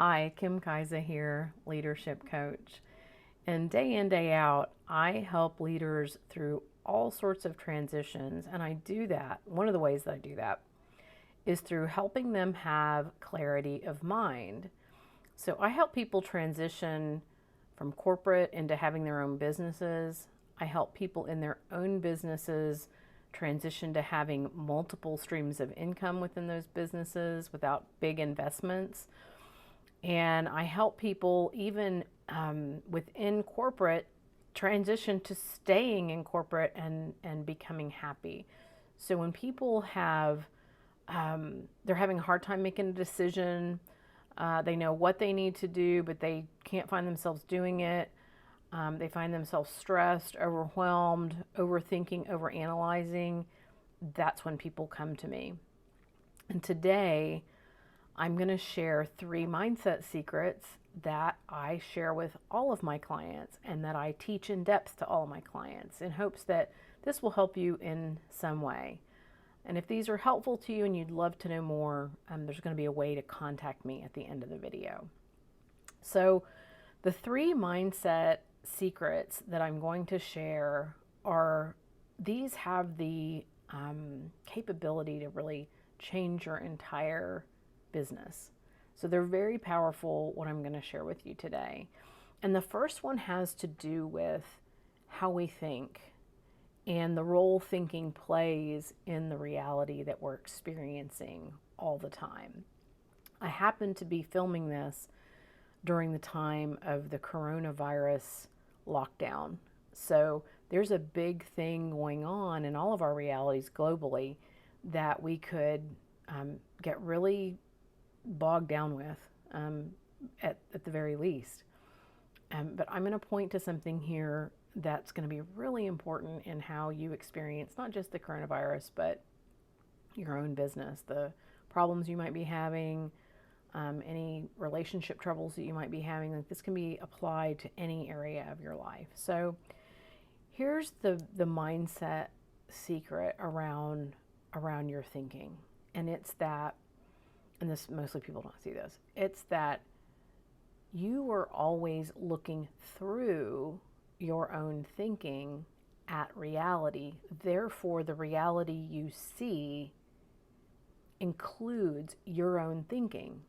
Hi, Kim Kaiser here, leadership coach. And day in, day out, I help leaders through all sorts of transitions. And I do that, one of the ways that I do that is through helping them have clarity of mind. So I help people transition from corporate into having their own businesses. I help people in their own businesses transition to having multiple streams of income within those businesses without big investments. And I help people even within corporate transition to staying in corporate and becoming happy. So when people they're having a hard time making a decision, they know what they need to do, but they can't find themselves doing it. They find themselves stressed, overwhelmed, overthinking, overanalyzing. That's when people come to me. And today, I'm going to share 3 mindset secrets that I share with all of my clients and that I teach in depth to all of my clients in hopes that this will help you in some way. And if these are helpful to you and you'd love to know more, there's going to be a way to contact me at the end of the video. So the 3 mindset secrets that I'm going to share these have the capability to really change your entire business. So they're very powerful, what I'm going to share with you today. And the first one has to do with how we think and the role thinking plays in the reality that we're experiencing all the time. I happen to be filming this during the time of the coronavirus lockdown. So there's a big thing going on in all of our realities globally that we could get really bogged down with at the very least. But I'm going to point to something here that's going to be really important in how you experience not just the coronavirus, but your own business, the problems you might be having, any relationship troubles that you might be having. Like this can be applied to any area of your life. So here's the mindset secret around your thinking. And it's that, and this mostly people don't see this, it's that you are always looking through your own thinking at reality. Therefore, the reality you see includes your own thinking.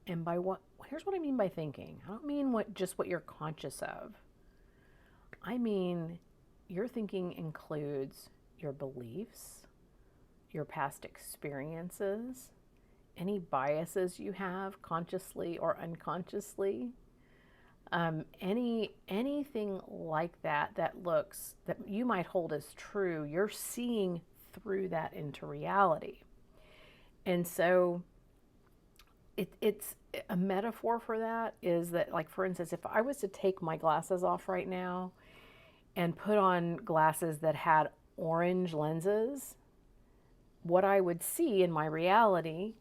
And here's what I mean by thinking. I don't mean what you're conscious of. I mean, your thinking includes your beliefs, your past experiences, any biases you have consciously or unconsciously, anything like that you might hold as true, you're seeing through that into reality. And so it's a metaphor for that is that, like, for instance, if I was to take my glasses off right now and put on glasses that had orange lenses, what I would see in my reality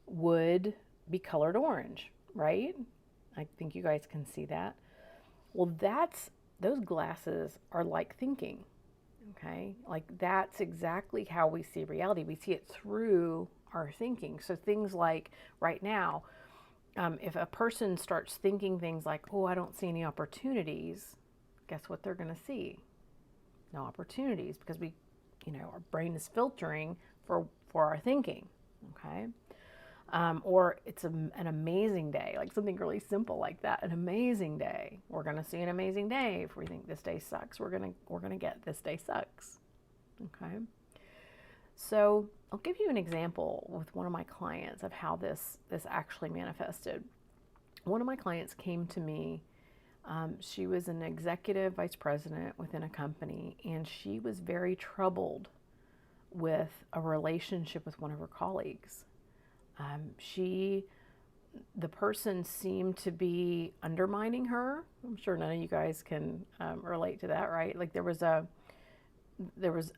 would be colored orange, right? I think you guys can see that. Well, those glasses are like thinking, okay? Like that's exactly how we see reality. We see it through our thinking. So things like right now, if a person starts thinking things like, oh, I don't see any opportunities, guess what they're going to see? No opportunities, because our brain is filtering for our thinking, okay? Or it's an amazing day, like something really simple like that, an amazing day. We're going to see an amazing day. If we think this day sucks, we're going to get this day sucks. Okay. So I'll give you an example with one of my clients of how this actually manifested. One of my clients came to me. She was an executive vice president within a company, and she was very troubled with a relationship with one of her colleagues. The person seemed to be undermining her. I'm sure none of you guys can relate to that, right? Like there was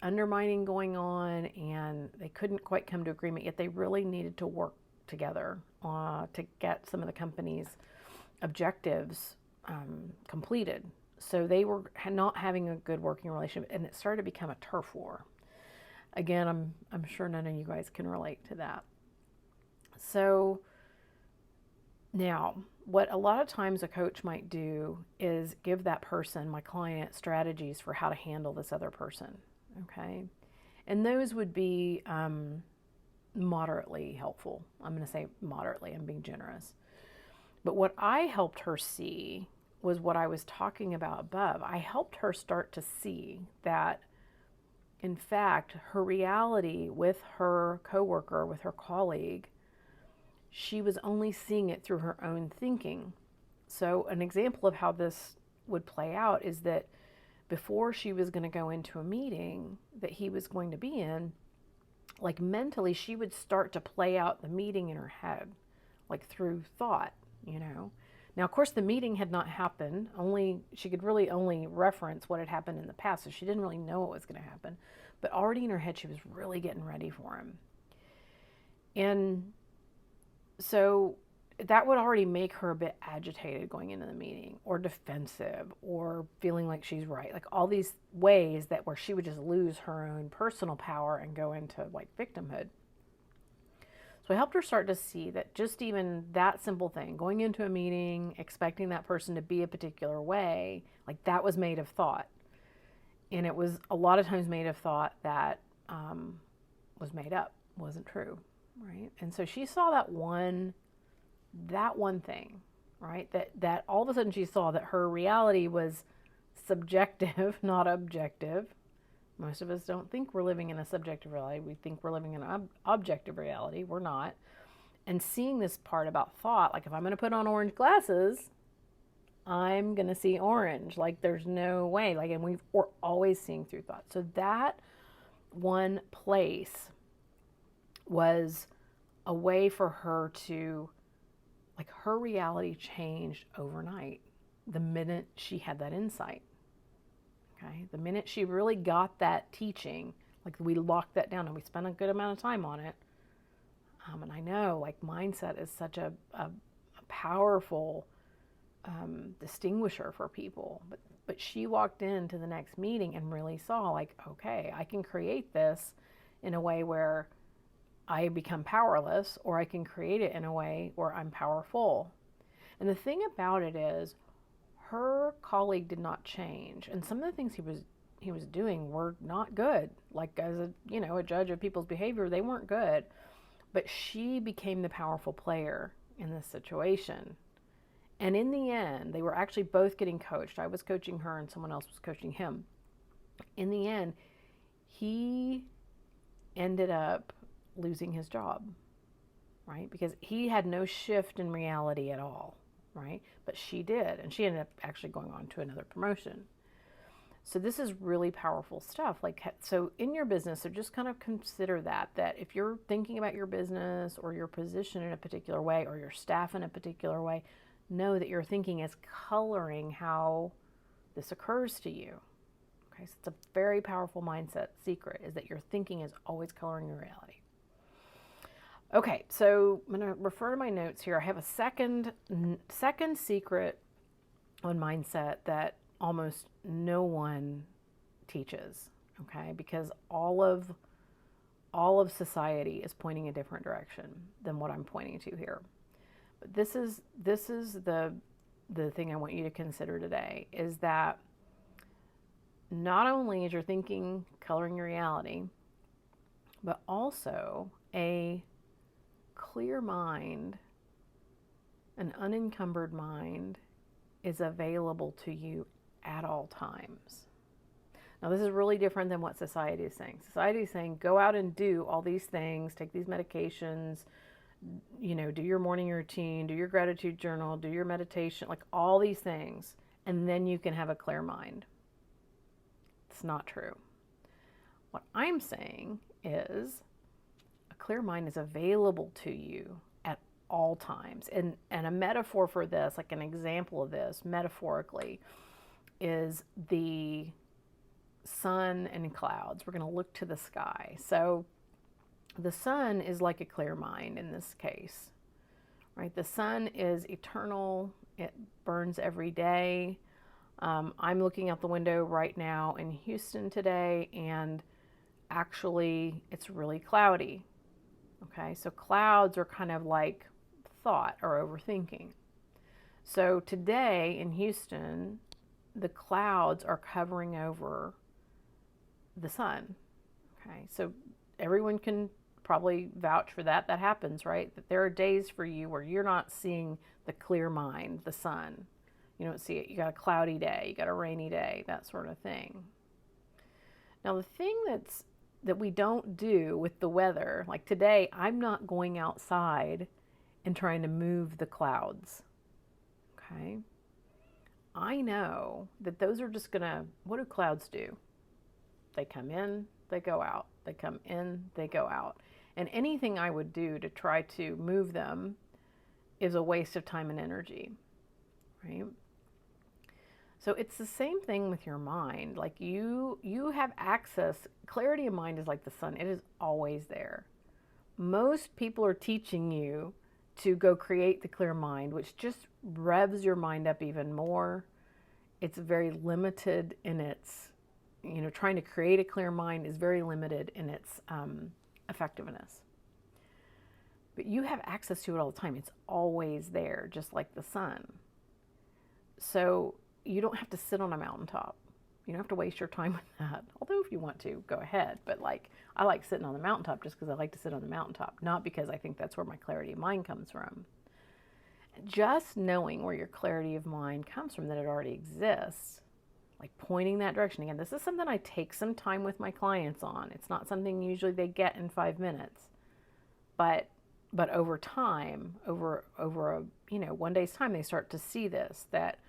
undermining going on, and they couldn't quite come to agreement. Yet they really needed to work together to get some of the company's objectives completed. So they were not having a good working relationship, and it started to become a turf war. Again, I'm sure none of you guys can relate to that. So Now, what a lot of times a coach might do is give that person, my client, strategies for how to handle this other person. Okay. And those would be moderately helpful. I'm going to say moderately, I'm being generous. But what I helped her see was what I was talking about above. I helped her start to see that, in fact, her reality with her coworker, with her colleague, she was only seeing it through her own thinking. So, an example of how this would play out is that before she was going to go into a meeting that he was going to be in, like mentally, she would start to play out the meeting in her head, like through thought, you know. Now, of course, the meeting had not happened. Only she could really only reference what had happened in the past, so she didn't really know what was going to happen. But already in her head, she was really getting ready for him. And so that would already make her a bit agitated going into the meeting, or defensive, or feeling like she's right. Like all these ways that where she would just lose her own personal power and go into like victimhood. So I helped her start to see that just even that simple thing, going into a meeting, expecting that person to be a particular way, like that was made of thought. And it was a lot of times made of thought that was made up, wasn't true, right? And so she saw that one thing, right? That all of a sudden she saw that her reality was subjective, not objective. Most of us don't think we're living in a subjective reality. We think we're living in an objective reality. We're not. And seeing this part about thought, like if I'm going to put on orange glasses, I'm going to see orange. Like there's no way. Like, and we're always seeing through thought. So that one place was a way for her to, like, her reality changed overnight the minute she had that insight. Okay, the minute she really got that teaching, like we locked that down and we spent a good amount of time on it. And I know, like, mindset is such a powerful distinguisher for people. But she walked into the next meeting and really saw, like, okay, I can create this in a way where I become powerless, or I can create it in a way where I'm powerful. And the thing about it is, her colleague did not change, and some of the things he was doing were not good. Like as a judge of people's behavior, they weren't good. But she became the powerful player in this situation. And in the end, they were actually both getting coached. I was coaching her, and someone else was coaching him. In the end, he ended up losing his job, right? Because he had no shift in reality at all, right? But she did, and she ended up actually going on to another promotion. So this is really powerful stuff. Like, so in your business, so just kind of consider that if you're thinking about your business or your position in a particular way or your staff in a particular way, know that your thinking is coloring how this occurs to you. Okay, so it's a very powerful mindset secret, is that your thinking is always coloring your reality. Okay, so I'm going to refer to my notes here. I have a second secret on mindset that almost no one teaches, okay? Because all of society is pointing a different direction than what I'm pointing to here. But this is the thing I want you to consider today, is that not only is your thinking coloring your reality, but also a clear mind, an unencumbered mind, is available to you at all times. Now, this is really different than what society is saying. Society is saying, go out and do all these things, take these medications, do your morning routine, do your gratitude journal, do your meditation, like all these things, and then you can have a clear mind. It's not true. What I'm saying is, a clear mind is available to you at all times. And a metaphor for this, like an example of this, metaphorically, is the sun and clouds. We're going to look to the sky. So the sun is like a clear mind in this case, right? The sun is eternal. It burns every day. I'm looking out the window right now in Houston today, and actually it's really cloudy. Okay, so clouds are kind of like thought or overthinking. So today in Houston, the clouds are covering over the sun. Okay, so everyone can probably vouch for that. That happens, right? That there are days for you where you're not seeing the clear mind, the sun. You don't see it. You got a cloudy day, you got a rainy day, that sort of thing. Now, the thing that we don't do with the weather, like today, I'm not going outside and trying to move the clouds. Okay? I know that those are just gonna, what do clouds do? They come in, they go out. They come in, they go out. And anything I would do to try to move them is a waste of time and energy, right? So it's the same thing with your mind. Like you have access. Clarity of mind is like the sun. It is always there. Most people are teaching you to go create the clear mind, which just revs your mind up even more. It's very limited in its, trying to create a clear mind is very limited in its effectiveness. But you have access to it all the time. It's always there, just like the sun. So you don't have to sit on a mountaintop. You don't have to waste your time with that. Although if you want to, go ahead. But I like sitting on the mountaintop just because I like to sit on the mountaintop, not because I think that's where my clarity of mind comes from. Just knowing where your clarity of mind comes from, that it already exists, like pointing that direction. Again, this is something I take some time with my clients on. It's not something usually they get in 5 minutes. But over time, over a, 1 day's time, they start to see this, that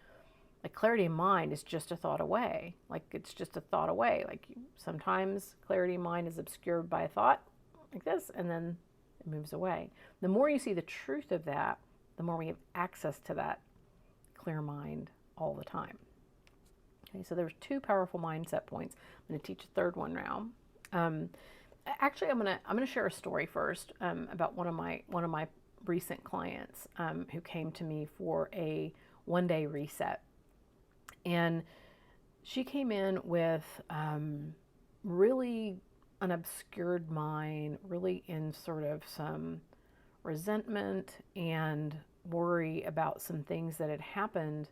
like clarity of mind is just a thought away. Like it's just a thought away. Like sometimes clarity of mind is obscured by a thought like this, and then it moves away. The more you see the truth of that, the more we have access to that clear mind all the time. Okay, so there's 2 powerful mindset points. I'm going to teach a third one now. Actually, I'm gonna share a story first about one of my recent clients who came to me for a 1-day reset. And she came in with really an obscured mind, really in sort of some resentment and worry about some things that had happened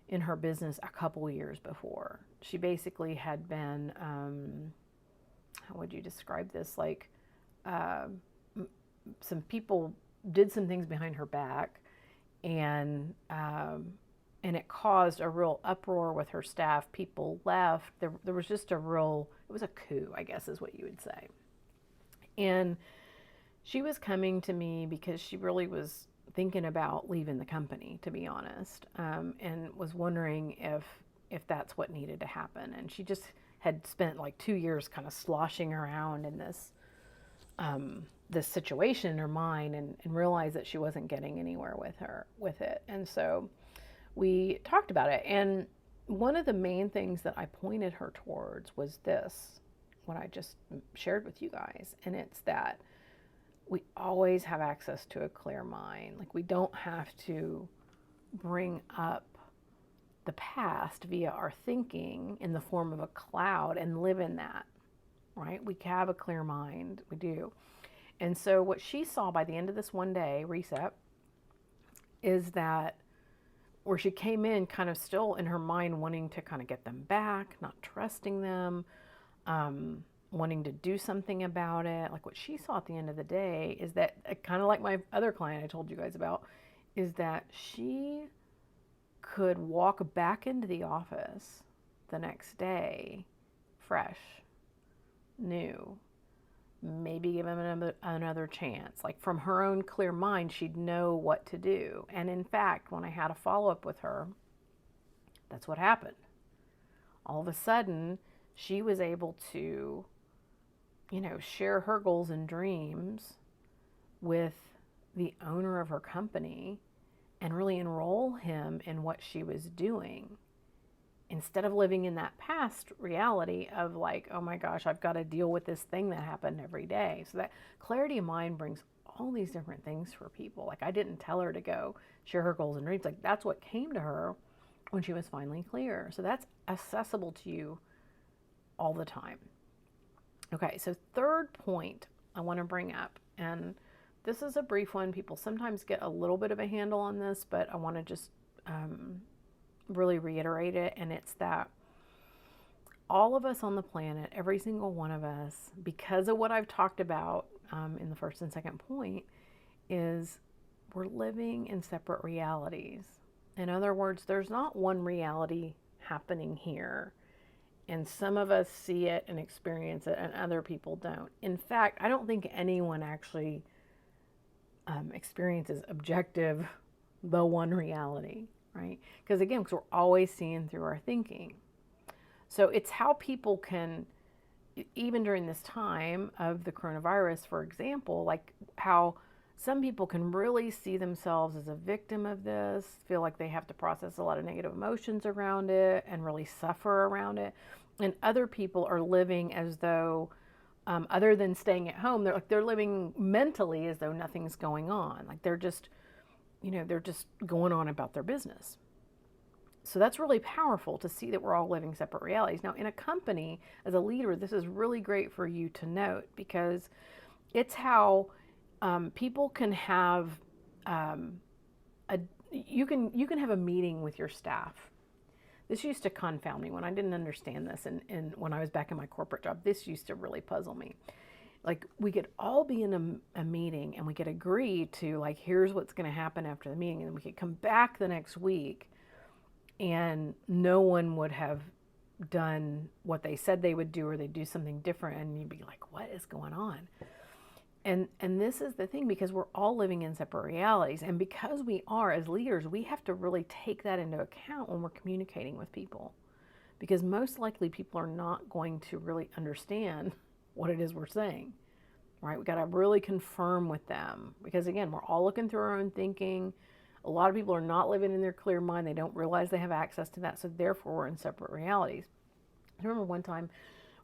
in her business a couple years before. She basically had been, how would you describe this? Like some people did some things behind her back, and it caused a real uproar with her staff. People left. There was just it was a coup, I guess is what you would say. And she was coming to me because she really was thinking about leaving the company, to be honest, and was wondering if that's what needed to happen. And she just had spent like 2 years kind of sloshing around in this situation in her mind, and realized that she wasn't getting anywhere with it. And so we talked about it, and one of the main things that I pointed her towards was this, what I just shared with you guys, and it's that we always have access to a clear mind. Like we don't have to bring up the past via our thinking in the form of a cloud and live in that, right? We have a clear mind, we do. And so what she saw by the end of this 1-day reset is that where she came in kind of still in her mind wanting to kind of get them back, not trusting them, wanting to do something about it. Like what she saw at the end of the day is that, kind of like my other client I told you guys about, is that she could walk back into the office the next day fresh, new, maybe give him another chance. Like from her own clear mind, she'd know what to do. And in fact, when I had a follow-up with her, that's what happened. All of a sudden, she was able to, share her goals and dreams with the owner of her company and really enroll him in what she was doing, instead of living in that past reality of like, oh my gosh, I've got to deal with this thing that happened every day. So that clarity of mind brings all these different things for people. Like I didn't tell her to go share her goals and dreams. Like that's what came to her when she was finally clear. So that's accessible to you all the time. Okay, so third point I want to bring up, and this is a brief one. People sometimes get a little bit of a handle on this, but I want to just really reiterate it. And it's that all of us on the planet, every single one of us, because of what I've talked about in the first and second point, is we're living in separate realities. In other words, there's not one reality happening here. And some of us see it and experience it, and other people don't. In fact, I don't think anyone actually experiences objective, the one reality, right? Because again, because we're always seeing through our thinking. So it's how people can, even during this time of the coronavirus, for example, like how some people can really see themselves as a victim of this, feel like they have to process a lot of negative emotions around it and really suffer around it. And other people are living as though, other than staying at home, they're living mentally as though nothing's going on. Like they're just going on about their business. So that's really powerful to see that we're all living separate realities. Now, in a company, as a leader, this is really great for you to note, because it's how people can have you can have a meeting with your staff. This used to confound me when I didn't understand this, and when I was back in my corporate job, this used to really puzzle me. Like, we could all be in a meeting and we could agree to, like, here's what's going to happen after the meeting, and then we could come back the next week and no one would have done what they said they would do, or they'd do something different, and you'd be like, what is going on? And this is the thing, because we're all living in separate realities, and because we are, as leaders, we have to really take that into account when we're communicating with people, because most likely people are not going to really understand what it is we're saying, right? We got to really confirm with them, because again, we're all looking through our own thinking. A lot of people are not living in their clear mind. They don't realize they have access to that, so therefore we're in separate realities. I remember one time,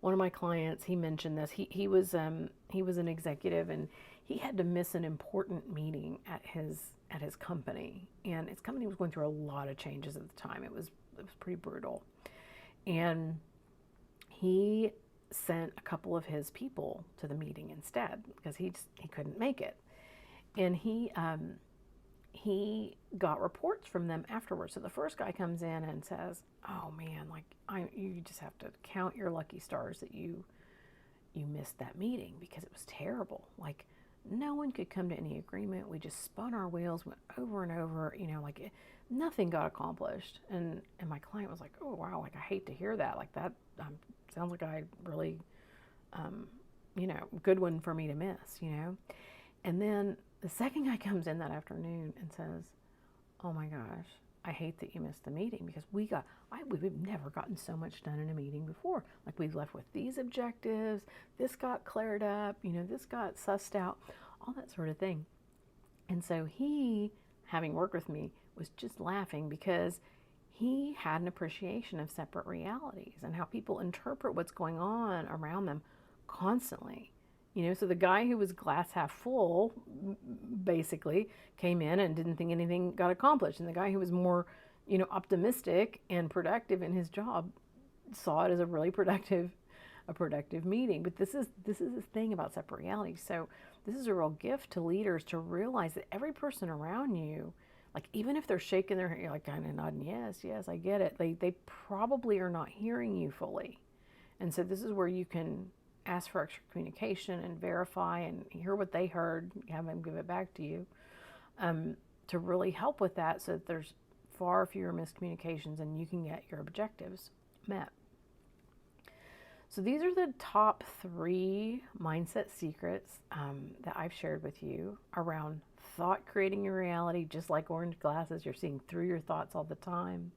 one of my clients, he mentioned this. He was an executive, and he had to miss an important meeting at his company, and his company was going through a lot of changes at the time. It was pretty brutal, and he sent a couple of his people to the meeting instead, because he couldn't make it, and he got reports from them afterwards. So the first guy comes in and says, "Oh man, like you just have to count your lucky stars that you missed that meeting, because it was terrible. Like no one could come to any agreement. We just spun our wheels, went over and over. Nothing got accomplished." And my client was like, "Oh wow, like I hate to hear that. Like that sounds like I really, good one for me to miss, And then the second guy comes in that afternoon and says, "Oh my gosh, I hate that you missed the meeting, because we've never gotten so much done in a meeting before. Like we've left with these objectives, this got cleared up, this got sussed out, all that sort of thing." And so he, having worked with me, was just laughing, because he had an appreciation of separate realities and how people interpret what's going on around them constantly. So the guy who was glass half full basically came in and didn't think anything got accomplished. And the guy who was more, optimistic and productive in his job saw it as a productive meeting. But this is the thing about separate realities. So this is a real gift to leaders to realize that every person around you, like even if they're shaking their head, you're like kind of nodding, yes, I get it. They probably are not hearing you fully. And so this is where you can ask for extra communication and verify and hear what they heard, have them give it back to you, to really help with that, so that there's far fewer miscommunications and you can get your objectives met. So these are the top 3 mindset secrets that I've shared with you around thought creating your reality. Just like orange glasses, you're seeing through your thoughts all the time.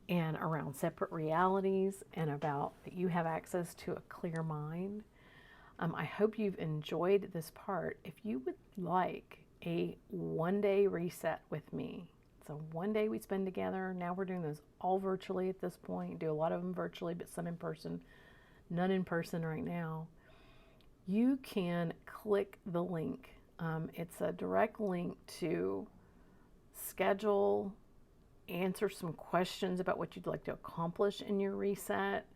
And around separate realities, and about that you have access to a clear mind. I hope you've enjoyed this part. If you would like a one-day reset with me, so one day we spend together. Now we're doing those all virtually at this point. Do a lot of them virtually, but some in person. None in person right now. You can click the link. It's a direct link to schedule, answer some questions about what you'd like to accomplish in your reset,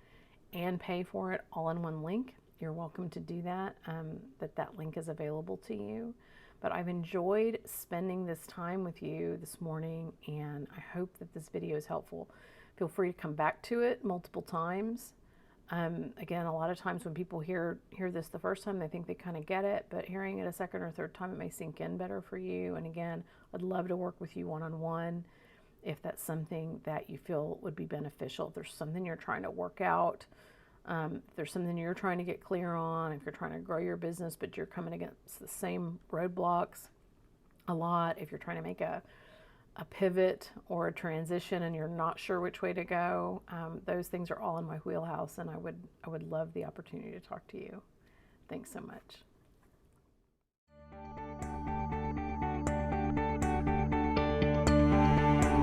and pay for it all in one link. you're welcome to do that. That link is available to you. But I've enjoyed spending this time with you this morning, and I hope that this video is helpful. Feel free to come back to it multiple times. Again, a lot of times when people hear this the first time, they think they kind of get it, but hearing it a second or third time, it may sink in better for you. And again, I'd love to work with you one-on-one if that's something that you feel would be beneficial. If there's something you're trying to work out, if there's something you're trying to get clear on, if you're trying to grow your business, but you're coming against the same roadblocks a lot, if you're trying to make a pivot or a transition and you're not sure which way to go, those things are all in my wheelhouse, and I would love the opportunity to talk to you. Thanks so much.